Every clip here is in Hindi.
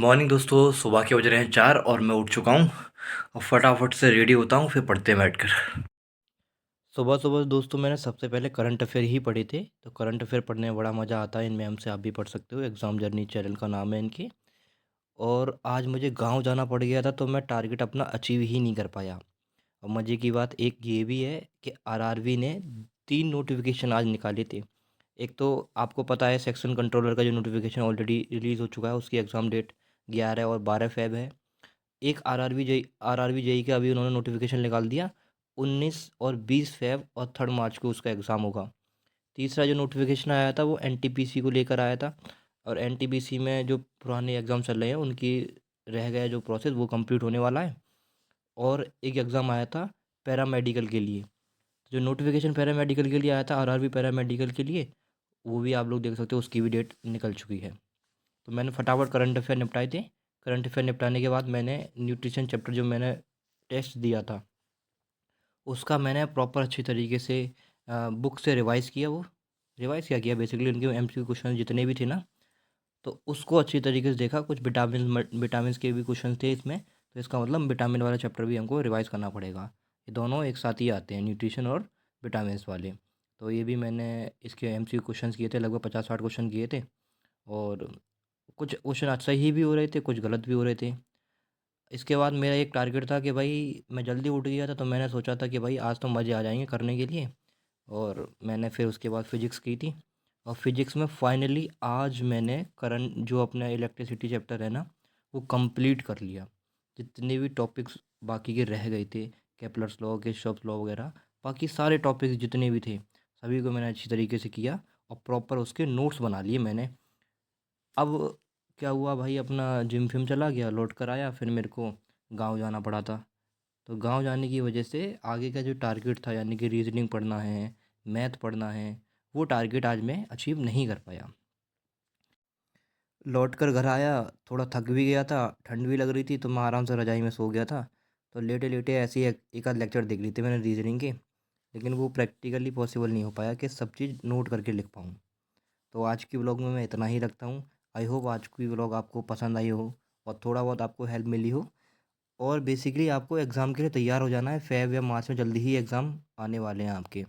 मॉर्निंग दोस्तों। सुबह के बज रहे हैं 4 और मैं उठ चुका हूँ। अब फटाफट से रेडी होता हूँ, फिर पढ़ते हैं बैठकर। सुबह सुबह दोस्तों मैंने सबसे पहले करंट अफेयर ही पढ़े थे। तो करंट अफेयर पढ़ने में बड़ा मज़ा आता है। इनमें हमसे आप भी पढ़ सकते हो। एग्ज़ाम जर्नी चैनल का नाम है इनकी। और आज मुझे गांव जाना पड़ गया था, तो मैं टारगेट अपना अचीव ही नहीं कर पाया। और मज़े की बात एक ये भी है कि आरआरबी ने 3 नोटिफिकेशन आज निकाले थे। एक तो आपको पता है सेक्शन कंट्रोलर का जो नोटिफिकेशन ऑलरेडी रिलीज़ हो चुका है, उसकी एग्ज़ाम डेट 11 और 12 फ़ेब है। एक आरआरबी जेई का अभी उन्होंने नोटिफिकेशन निकाल दिया। 19 और 20 फ़ेब और 3 मार्च को उसका एग्ज़ाम होगा। तीसरा जो नोटिफिकेशन आया था वो एनटीपीसी को लेकर आया था। और एनटीपीसी में जो पुराने एग्ज़ाम चल रहे हैं उनकी रह गया जो प्रोसेस वो कंप्लीट होने वाला है। और एक एग्ज़ाम आया था पैरामेडिकल के लिए। जो नोटिफिकेशन पैरामेडिकल के लिए आया था, आरआरबी पैरामेडिकल के लिए, वो भी आप लोग देख सकते हो, उसकी भी डेट निकल चुकी है। तो मैंने फटाफट करंट अफेयर निपटाए थे। करंट अफेयर निपटाने के बाद मैंने न्यूट्रिशन चैप्टर जो मैंने टेस्ट दिया था, उसका मैंने प्रॉपर अच्छी तरीके से बुक से रिवाइज़ किया। वो रिवाइज़ क्या किया, बेसिकली उनके एमसीक्यू क्वेश्चन जितने भी थे ना, तो उसको अच्छी तरीके से देखा। कुछ विटामिन के भी क्वेश्चन थे इसमें। तो इसका मतलब विटामिन वाला चैप्टर भी हमको रिवाइज़ करना पड़ेगा। ये दोनों एक साथ ही आते हैं, न्यूट्रिशन और विटामिन वाले। तो ये भी मैंने इसके एमसीक्यू क्वेश्चन किए थे, लगभग 50-60 क्वेश्चन किए थे। और कुछ क्वेश्चन सही भी हो रहे थे, कुछ गलत भी हो रहे थे। इसके बाद मेरा एक टारगेट था कि भाई मैं जल्दी उठ गया था, तो मैंने सोचा था कि भाई आज तो मज़े आ जाएंगे करने के लिए। और मैंने फिर उसके बाद फ़िज़िक्स की थी। और फिज़िक्स में फाइनली आज मैंने करंट जो अपना इलेक्ट्रिसिटी चैप्टर है ना, वो कंप्लीट कर लिया। जितने भी टॉपिक्स बाकी के रह गए थे, केपलर्स लॉ, किरचॉफ लॉ वगैरह, बाकी सारे टॉपिक्स जितने भी थे सभी को मैंने अच्छी तरीके से किया। और प्रॉपर उसके नोट्स बना लिए मैंने। अब क्या हुआ भाई, अपना जिम फिम चला गया, लौट कर आया, फिर मेरे को गांव जाना पड़ा था। तो गांव जाने की वजह से आगे का जो टारगेट था, यानी कि रीजनिंग पढ़ना है, मैथ पढ़ना है, वो टारगेट आज मैं अचीव नहीं कर पाया। लौट कर घर आया, थोड़ा थक भी गया था, ठंड भी लग रही थी, तो मैं आराम से रजाई में सो गया था। तो लेटे लेटे ऐसे ही एक आध लेक्चर देख ली थी मैंने रीजनिंग के। लेकिन वो प्रैक्टिकली पॉसिबल नहीं हो पाया कि सब चीज़ नोट करके लिख पाऊँ। तो आज की व्लॉग में मैं इतना ही रखता हूँ। आई होप आज की व्लॉग आपको पसंद आई हो और थोड़ा बहुत आपको हेल्प मिली हो। और बेसिकली आपको एग्ज़ाम के लिए तैयार हो जाना है। फ़ेब या मार्च में जल्दी ही एग्ज़ाम आने वाले हैं आपके।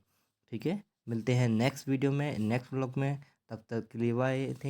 ठीक है, मिलते हैं नेक्स्ट वीडियो में, नेक्स्ट व्लॉग में। तब तक के लिए बाय। थैंक